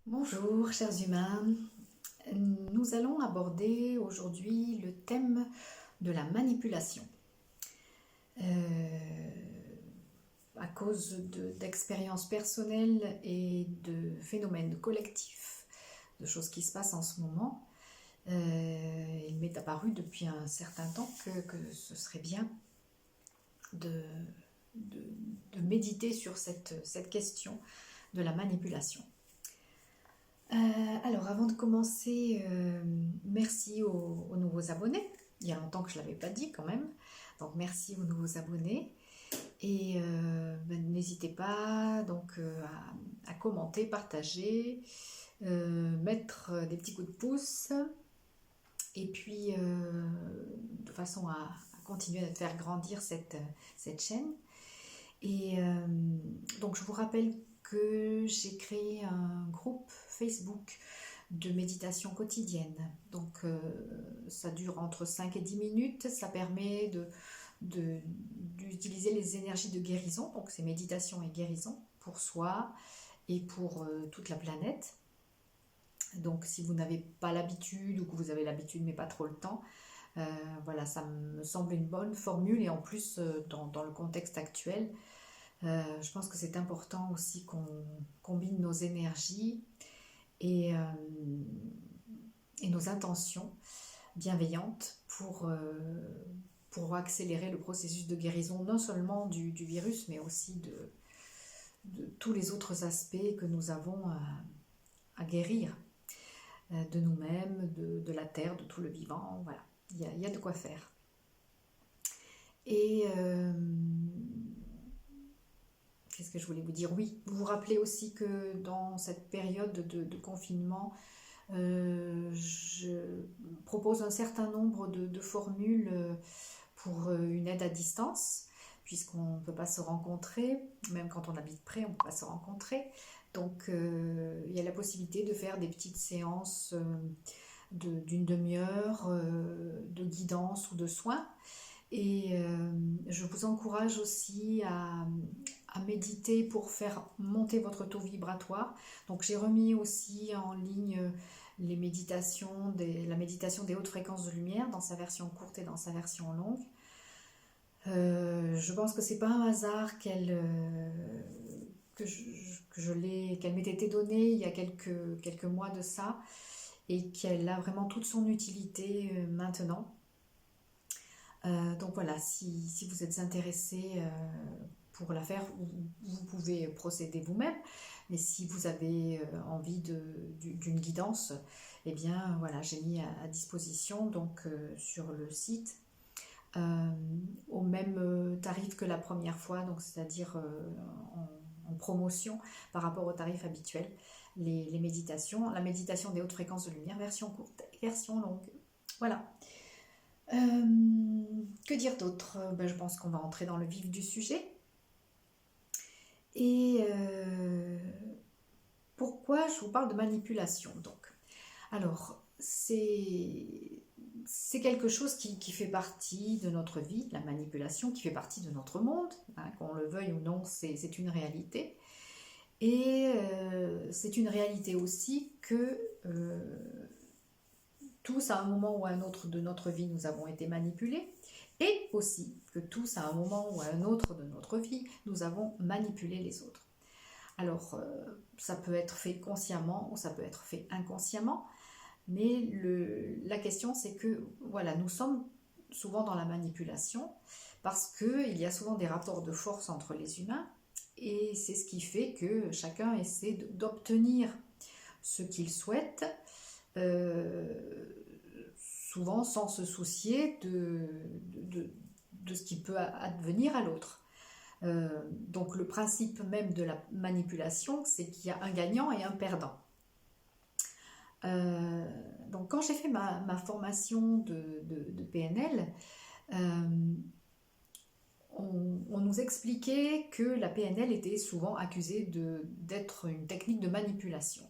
Bonjour chers humains, nous allons aborder aujourd'hui le thème de la manipulation. À cause d'expériences personnelles et de phénomènes collectifs, de choses qui se passent en ce moment, il m'est apparu depuis un certain temps que ce serait bien de, méditer sur cette question de la manipulation. Alors, avant de commencer, merci aux nouveaux abonnés. Il y a longtemps que je ne l'avais pas dit quand même. Donc, merci aux nouveaux abonnés. Et n'hésitez pas donc, à commenter, partager, mettre des petits coups de pouce. Et puis, de façon à continuer à faire grandir cette chaîne. Et donc, je vous rappelle que j'ai créé un groupe Facebook de méditation quotidienne. Donc ça dure entre 5 et 10 minutes, ça permet d'utiliser les énergies de guérison, donc c'est méditation et guérison pour soi et pour toute la planète. Donc si vous n'avez pas l'habitude ou que vous avez l'habitude mais pas trop le temps, voilà, ça me semble une bonne formule et en plus dans le contexte actuel, je pense que c'est important aussi qu'on combine nos énergies et nos intentions bienveillantes pour accélérer le processus de guérison non seulement du virus mais aussi de tous les autres aspects que nous avons à guérir de nous-mêmes, de la terre, de tout le vivant. Voilà, il y a de quoi faire. Et qu'est-ce que je voulais vous dire? Oui, vous vous rappelez aussi que dans cette période de confinement, je propose un certain nombre de formules pour une aide à distance, puisqu'on ne peut pas se rencontrer, même quand on habite près, on ne peut pas se rencontrer. Donc il y a la possibilité de faire des petites séances d'une demi-heure de guidance ou de soins. Et je vous encourage aussi à méditer pour faire monter votre taux vibratoire. Donc j'ai remis aussi en ligne la méditation des hautes fréquences de lumière dans sa version courte et dans sa version longue. Je pense que c'est pas un hasard qu'elle m'ait été donnée il y a quelques mois de ça et qu'elle a vraiment toute son utilité maintenant. Donc voilà, si vous êtes intéressé pour la faire, vous pouvez procéder vous-même. Mais si vous avez envie d'une guidance, eh bien voilà, j'ai mis à disposition donc sur le site au même tarif que la première fois, donc c'est-à-dire en promotion par rapport au tarif habituel, les méditations, la méditation des hautes fréquences de lumière, version courte et version longue. Voilà. Que dire d'autre? Je pense qu'on va entrer dans le vif du sujet. Et pourquoi je vous parle de manipulation donc? Alors, c'est quelque chose qui fait partie de notre vie, la manipulation, qui fait partie de notre monde, hein, qu'on le veuille ou non, c'est une réalité. Et c'est une réalité aussi que tous, à un moment ou à un autre de notre vie, nous avons été manipulés, et aussi que tous, à un moment ou à un autre de notre vie, nous avons manipulé les autres. Alors, ça peut être fait consciemment ou ça peut être fait inconsciemment, mais la question c'est que, voilà, nous sommes souvent dans la manipulation parce qu'il y a souvent des rapports de force entre les humains, et c'est ce qui fait que chacun essaie d'obtenir ce qu'il souhaite, souvent sans se soucier de ce qui peut advenir à l'autre. Donc le principe même de la manipulation, c'est qu'il y a un gagnant et un perdant. Donc quand j'ai fait ma formation de PNL, on nous expliquait que la PNL était souvent accusée d'être une technique de manipulation.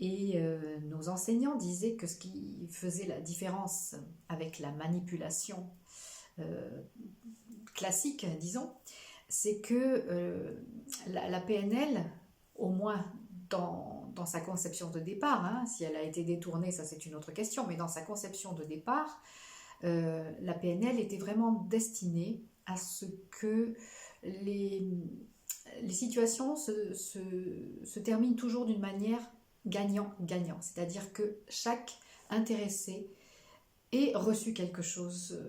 Et nos enseignants disaient que ce qui faisait la différence avec la manipulation classique, disons, c'est que la PNL, au moins dans dans sa conception de départ, hein. Si elle a été détournée, ça c'est une autre question, mais dans sa conception de départ, la PNL était vraiment destinée à ce que les, les situations se terminent toujours d'une manière gagnant-gagnant, c'est-à-dire que chaque intéressé ait reçu quelque chose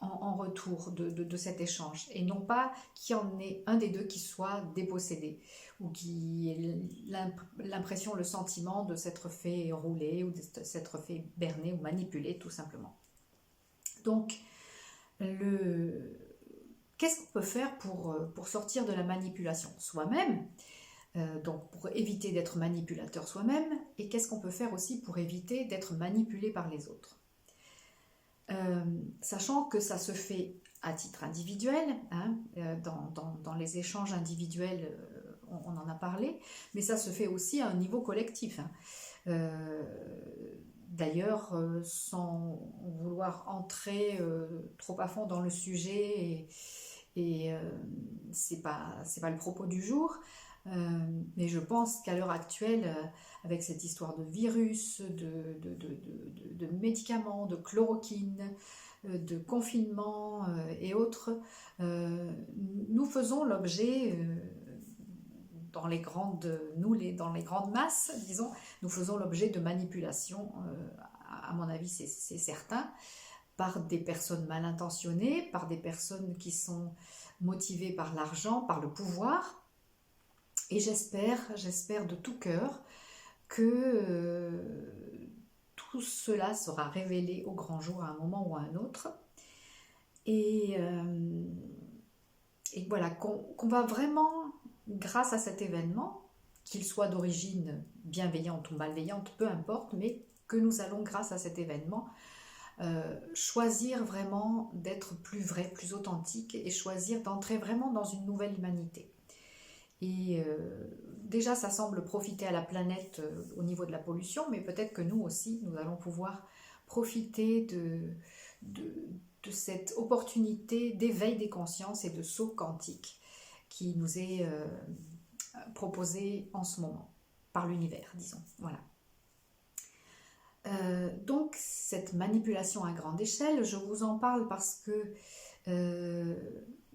en retour de cet échange, et non pas qu'il y en ait un des deux qui soit dépossédé, ou qui ait l'impression, le sentiment de s'être fait rouler, ou de s'être fait berner ou manipuler tout simplement. Donc, qu'est-ce qu'on peut faire pour sortir de la manipulation soi-même, donc pour éviter d'être manipulateur soi-même, et qu'est-ce qu'on peut faire aussi pour éviter d'être manipulé par les autres? Sachant que ça se fait à titre individuel, hein, dans les échanges individuels, on en a parlé, mais ça se fait aussi à un niveau collectif, hein. D'ailleurs, sans vouloir entrer trop à fond dans le sujet, et c'est pas le propos du jour, mais je pense qu'à l'heure actuelle, avec cette histoire de virus, de médicaments, de chloroquine, de confinement et autres, nous faisons l'objet, dans les grandes masses, disons, nous faisons l'objet de manipulation, à mon avis c'est certain, par des personnes mal intentionnées, par des personnes qui sont motivées par l'argent, par le pouvoir. Et j'espère de tout cœur que tout cela sera révélé au grand jour à un moment ou à un autre. Et voilà, qu'on va vraiment, grâce à cet événement, qu'il soit d'origine bienveillante ou malveillante, peu importe, mais que nous allons, grâce à cet événement, choisir vraiment d'être plus vrai, plus authentique, et choisir d'entrer vraiment dans une nouvelle humanité. Et déjà, ça semble profiter à la planète au niveau de la pollution, mais peut-être que nous aussi, nous allons pouvoir profiter de cette opportunité d'éveil des consciences et de saut quantique qui nous est proposée en ce moment, par l'univers, disons. Voilà. Donc, cette manipulation à grande échelle, je vous en parle parce que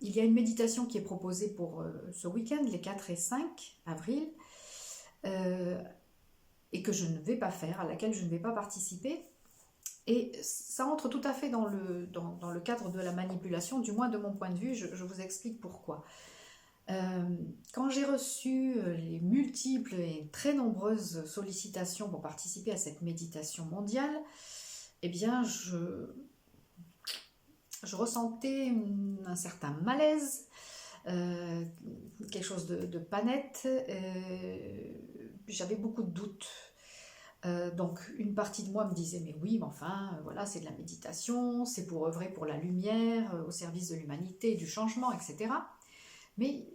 il y a une méditation qui est proposée pour ce week-end, les 4 et 5 avril, et que je ne vais pas faire, à laquelle je ne vais pas participer. Et ça entre tout à fait dans le cadre de la manipulation, du moins de mon point de vue. Je vous explique pourquoi. Quand j'ai reçu les multiples et très nombreuses sollicitations pour participer à cette méditation mondiale, eh bien je ressentais un certain malaise, quelque chose de pas net, j'avais beaucoup de doutes. Donc une partie de moi me disait mais oui, mais enfin voilà, c'est de la méditation, c'est pour œuvrer pour la lumière, au service de l'humanité, du changement, etc. Mais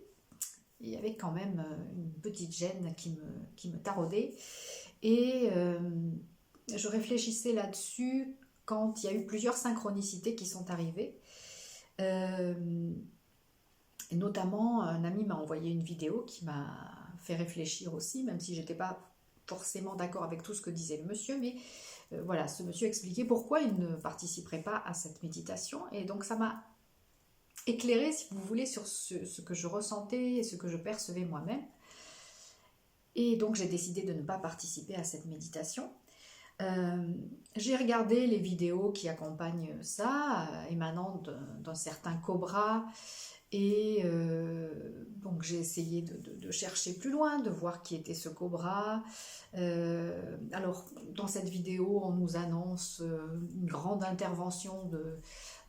il y avait quand même une petite gêne qui me taraudait, et je réfléchissais là-dessus quand il y a eu plusieurs synchronicités qui sont arrivées. Et notamment, un ami m'a envoyé une vidéo qui m'a fait réfléchir aussi, même si j'étais pas forcément d'accord avec tout ce que disait le monsieur, mais voilà, ce monsieur expliquait pourquoi il ne participerait pas à cette méditation, et donc ça m'a éclairé, si vous voulez, sur ce que je ressentais et ce que je percevais moi-même. Et donc j'ai décidé de ne pas participer à cette méditation. J'ai regardé les vidéos qui accompagnent ça, émanant d'un certain Cobra, et donc j'ai essayé de chercher plus loin, de voir qui était ce Cobra. Alors dans cette vidéo, on nous annonce une grande intervention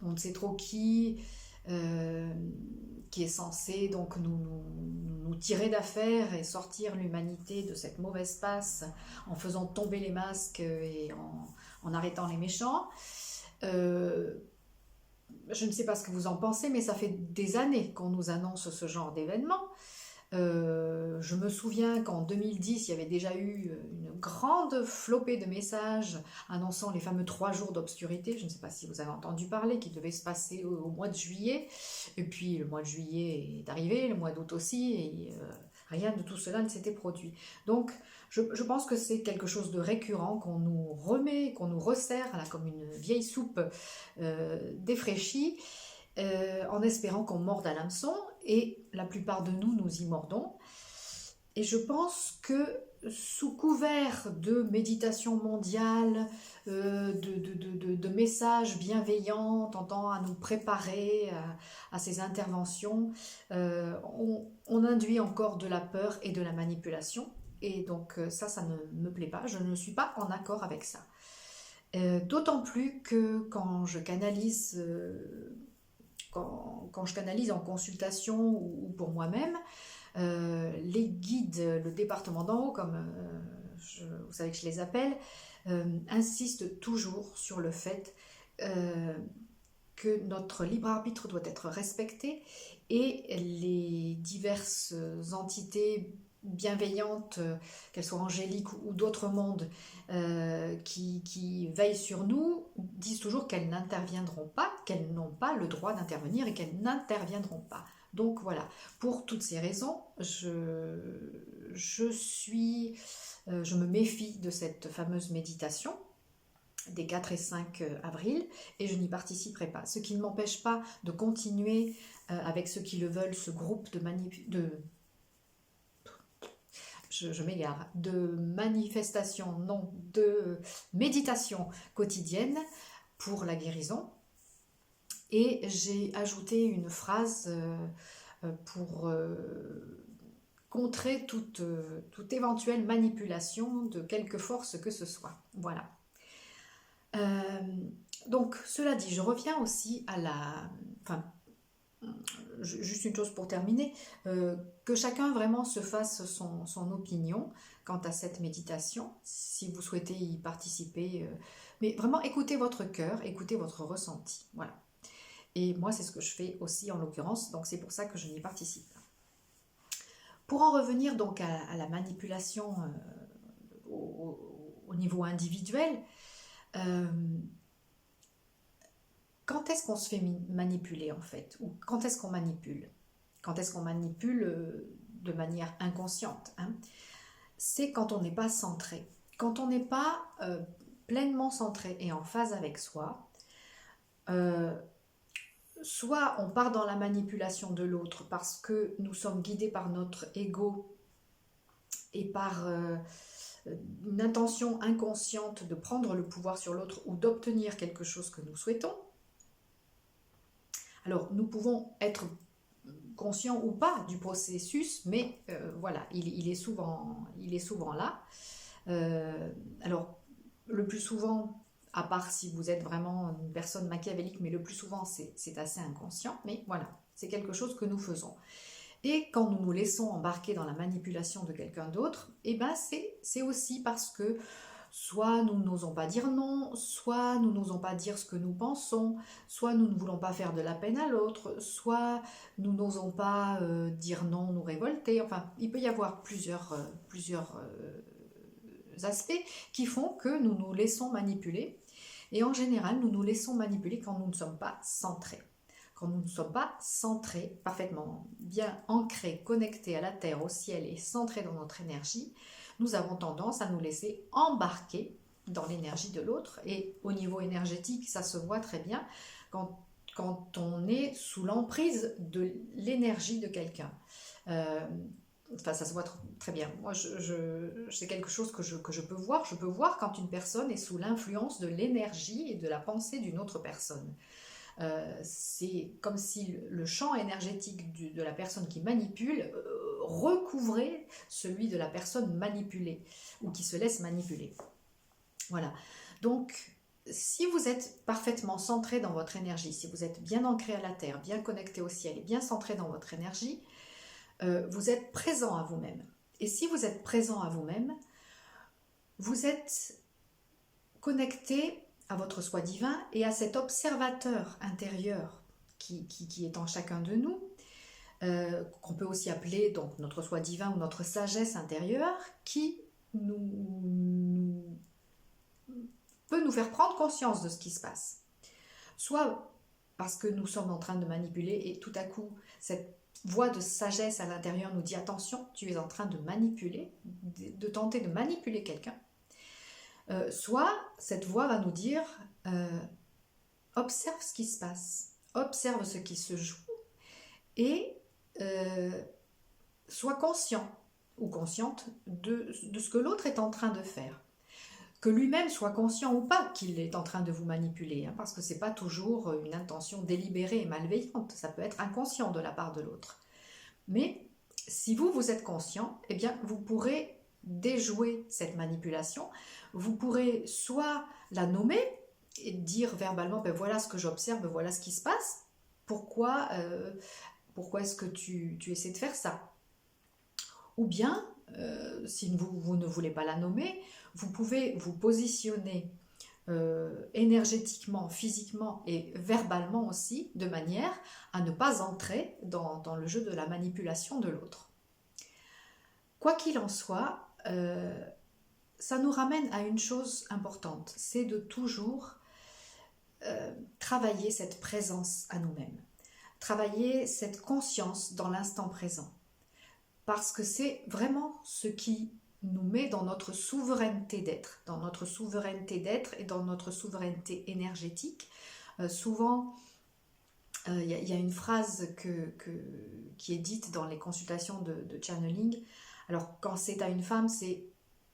on ne sait trop qui est censé donc nous tirer d'affaire et sortir l'humanité de cette mauvaise passe en faisant tomber les masques et en arrêtant les méchants. Je ne sais pas ce que vous en pensez, mais ça fait des années qu'on nous annonce ce genre d'événement. Je me souviens qu'en 2010, il y avait déjà eu une grande flopée de messages annonçant les fameux 3 jours d'obscurité. Je ne sais pas si vous avez entendu parler, qui devaient se passer au mois de juillet. Et puis le mois de juillet est arrivé, le mois d'août aussi, et Rien de tout cela ne s'était produit. Donc, je pense que c'est quelque chose de récurrent qu'on nous remet, qu'on nous resserre là, comme une vieille soupe défraîchie, en espérant qu'on morde à l'hameçon, et la plupart de nous, nous y mordons. Et je pense que sous couvert de méditation mondiale, de messages bienveillants tendant à nous préparer à ces interventions, on induit encore de la peur et de la manipulation. Et donc ça ne me plaît pas, je ne suis pas en accord avec ça. D'autant plus que quand je canalise, quand je canalise en consultation ou pour moi-même, les guides, le département d'en haut, comme vous savez que je les appelle, insistent toujours sur le fait que notre libre arbitre doit être respecté et les diverses entités bienveillantes, qu'elles soient angéliques ou d'autres mondes, qui veillent sur nous, disent toujours qu'elles n'interviendront pas, qu'elles n'ont pas le droit d'intervenir et qu'elles n'interviendront pas. Donc voilà, pour toutes ces raisons, je me méfie de cette fameuse méditation des 4 et 5 avril et je n'y participerai pas. Ce qui ne m'empêche pas de continuer avec ceux qui le veulent, ce groupe de manifestation, non, de méditation quotidienne pour la guérison. Et j'ai ajouté une phrase pour contrer toute éventuelle manipulation de quelque force que ce soit. Voilà. Donc, cela dit, je reviens aussi à juste une chose pour terminer, que chacun vraiment se fasse son opinion quant à cette méditation, si vous souhaitez y participer. Mais vraiment, écoutez votre cœur, écoutez votre ressenti. Voilà. Et moi, c'est ce que je fais aussi en l'occurrence, donc c'est pour ça que je n'y participe pas. Pour en revenir donc à la manipulation au niveau individuel, quand est-ce qu'on se fait manipuler en fait? Ou quand est-ce qu'on manipule? Quand est-ce qu'on manipule de manière inconsciente, hein? C'est quand on n'est pas centré. Quand on n'est pas pleinement centré et en phase avec soi, soit on part dans la manipulation de l'autre parce que nous sommes guidés par notre ego et par une intention inconsciente de prendre le pouvoir sur l'autre ou d'obtenir quelque chose que nous souhaitons. Alors, nous pouvons être conscients ou pas du processus, mais voilà, il est souvent là. Alors, le plus souvent, à part si vous êtes vraiment une personne machiavélique, mais le plus souvent c'est assez inconscient, mais voilà, c'est quelque chose que nous faisons. Et quand nous nous laissons embarquer dans la manipulation de quelqu'un d'autre, eh ben c'est aussi parce que soit nous n'osons pas dire non, soit nous n'osons pas dire ce que nous pensons, soit nous ne voulons pas faire de la peine à l'autre, soit nous n'osons pas dire non, nous révolter. Enfin, il peut y avoir plusieurs aspects qui font que nous nous laissons manipuler. Et en général, nous nous laissons manipuler quand nous ne sommes pas centrés. Quand nous ne sommes pas centrés, parfaitement bien ancrés, connectés à la terre, au ciel et centrés dans notre énergie, nous avons tendance à nous laisser embarquer dans l'énergie de l'autre. Et au niveau énergétique, ça se voit très bien quand on est sous l'emprise de l'énergie de quelqu'un. Enfin, ça se voit très bien. Moi, c'est quelque chose que je peux voir. Je peux voir quand une personne est sous l'influence de l'énergie et de la pensée d'une autre personne. C'est comme si le champ énergétique de la personne qui manipule recouvrait celui de la personne manipulée ou qui se laisse manipuler. Voilà. Donc, si vous êtes parfaitement centré dans votre énergie, si vous êtes bien ancré à la terre, bien connecté au ciel et bien centré dans votre énergie, vous êtes présent à vous-même. Et si vous êtes présent à vous-même, vous êtes connecté à votre soi divin et à cet observateur intérieur qui est en chacun de nous, qu'on peut aussi appeler donc notre soi divin ou notre sagesse intérieure, qui peut nous faire prendre conscience de ce qui se passe. Soit parce que nous sommes en train de manipuler et tout à coup, voix de sagesse à l'intérieur nous dit attention, tu es en train de manipuler, de tenter de manipuler quelqu'un, soit cette voix va nous dire observe ce qui se passe, observe ce qui se joue et sois conscient ou consciente de ce que l'autre est en train de faire. Que lui-même soit conscient ou pas qu'il est en train de vous manipuler, hein, parce que ce n'est pas toujours une intention délibérée et malveillante, ça peut être inconscient de la part de l'autre. Mais si vous êtes conscient, eh bien, vous pourrez déjouer cette manipulation, vous pourrez soit la nommer et dire verbalement, ben voilà ce que j'observe, ben voilà ce qui se passe, pourquoi est-ce que tu essaies de faire ça? Ou bien, si vous ne voulez pas la nommer, vous pouvez vous positionner énergétiquement, physiquement et verbalement aussi, de manière à ne pas entrer dans le jeu de la manipulation de l'autre. Quoi qu'il en soit, ça nous ramène à une chose importante, c'est de toujours travailler cette présence à nous-mêmes, travailler cette conscience dans l'instant présent, parce que c'est vraiment ce qui nous met dans notre souveraineté d'être, et dans notre souveraineté énergétique. Souvent, il y a une phrase qui est dite dans les consultations de channeling. Alors, quand c'est à une femme, c'est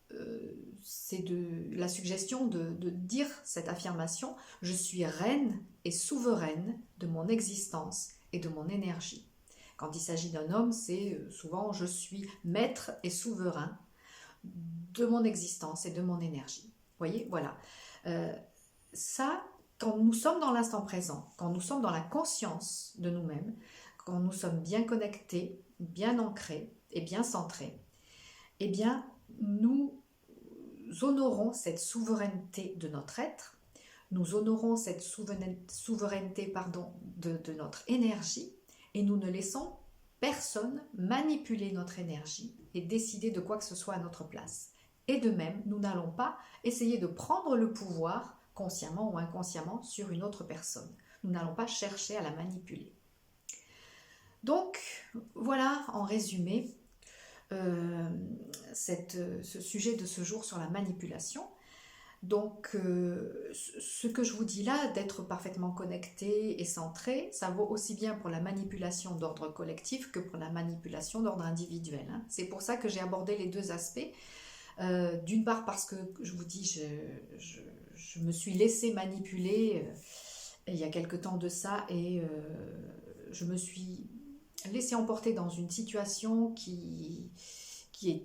de la suggestion de dire cette affirmation: je suis reine et souveraine de mon existence et de mon énergie. Quand il s'agit d'un homme, c'est souvent je suis maître et souverain de mon existence et de mon énergie. Vous voyez, voilà. Ça, quand nous sommes dans l'instant présent, quand nous sommes dans la conscience de nous-mêmes, quand nous sommes bien connectés, bien ancrés et bien centrés, eh bien, nous honorons cette souveraineté de notre être, nous honorons cette souveraineté de notre énergie, et nous ne laissons personne manipuler notre énergie et décider de quoi que ce soit à notre place. Et de même, nous n'allons pas essayer de prendre le pouvoir, consciemment ou inconsciemment, sur une autre personne. Nous n'allons pas chercher à la manipuler. Donc, voilà en résumé ce sujet de ce jour sur la manipulation. Donc, ce que je vous dis là, d'être parfaitement connecté et centré, ça vaut aussi bien pour la manipulation d'ordre collectif que pour la manipulation d'ordre individuel. Hein. C'est pour ça que j'ai abordé les deux aspects. D'une part parce que, je vous dis, je me suis laissée manipuler il y a quelque temps de ça et je me suis laissée emporter dans une situation qui est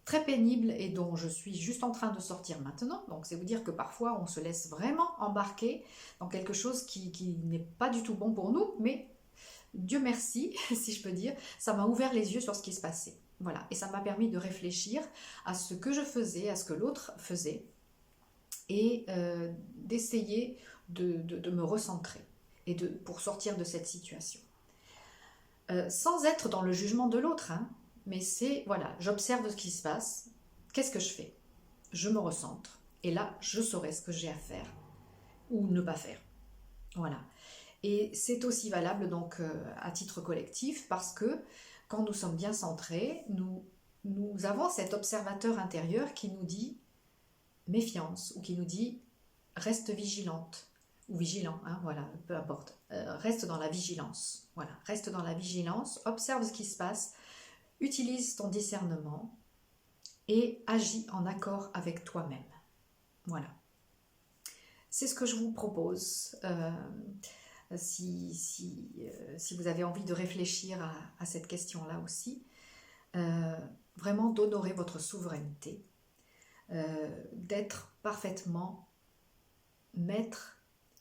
très pénible et dont je suis juste en train de sortir maintenant. Donc c'est vous dire que parfois on se laisse vraiment embarquer dans quelque chose qui n'est pas du tout bon pour nous, mais Dieu merci, si je peux dire, ça m'a ouvert les yeux sur ce qui se passait. Voilà, et ça m'a permis de réfléchir à ce que je faisais, à ce que l'autre faisait, et d'essayer de me recentrer et pour sortir de cette situation. Sans être dans le jugement de l'autre, hein, mais c'est, voilà, j'observe ce qui se passe, qu'est-ce que je fais? Je me recentre, et là, je saurai ce que j'ai à faire, ou ne pas faire. Voilà. Et c'est aussi valable donc à titre collectif, parce que quand nous sommes bien centrés, nous avons cet observateur intérieur qui nous dit méfiance, ou qui nous dit reste vigilante, ou vigilant, hein, voilà, peu importe, reste dans la vigilance, voilà, reste dans la vigilance, observe ce qui se passe, utilise ton discernement et agis en accord avec toi-même. Voilà. C'est ce que je vous propose. Si vous avez envie de réfléchir à cette question-là aussi, vraiment d'honorer votre souveraineté, d'être parfaitement maître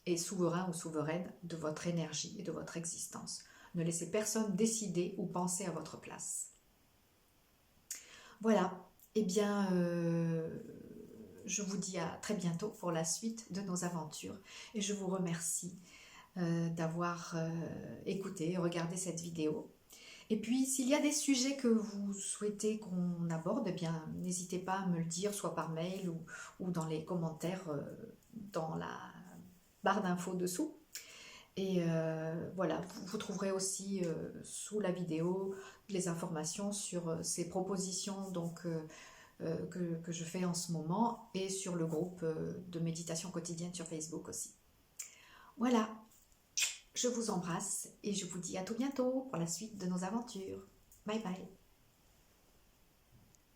et souverain ou souveraine de votre énergie et de votre existence. Ne laissez personne décider ou penser à votre place. Voilà, eh bien, je vous dis à très bientôt pour la suite de nos aventures et je vous remercie d'avoir écouté et regardé cette vidéo. Et puis, s'il y a des sujets que vous souhaitez qu'on aborde, eh bien, n'hésitez pas à me le dire, soit par mail ou dans les commentaires dans la barre d'infos dessous. Et voilà, vous trouverez aussi sous la vidéo les informations sur ces propositions que je fais en ce moment et sur le groupe de méditation quotidienne sur Facebook aussi. Voilà, je vous embrasse et je vous dis à tout bientôt pour la suite de nos aventures. Bye bye.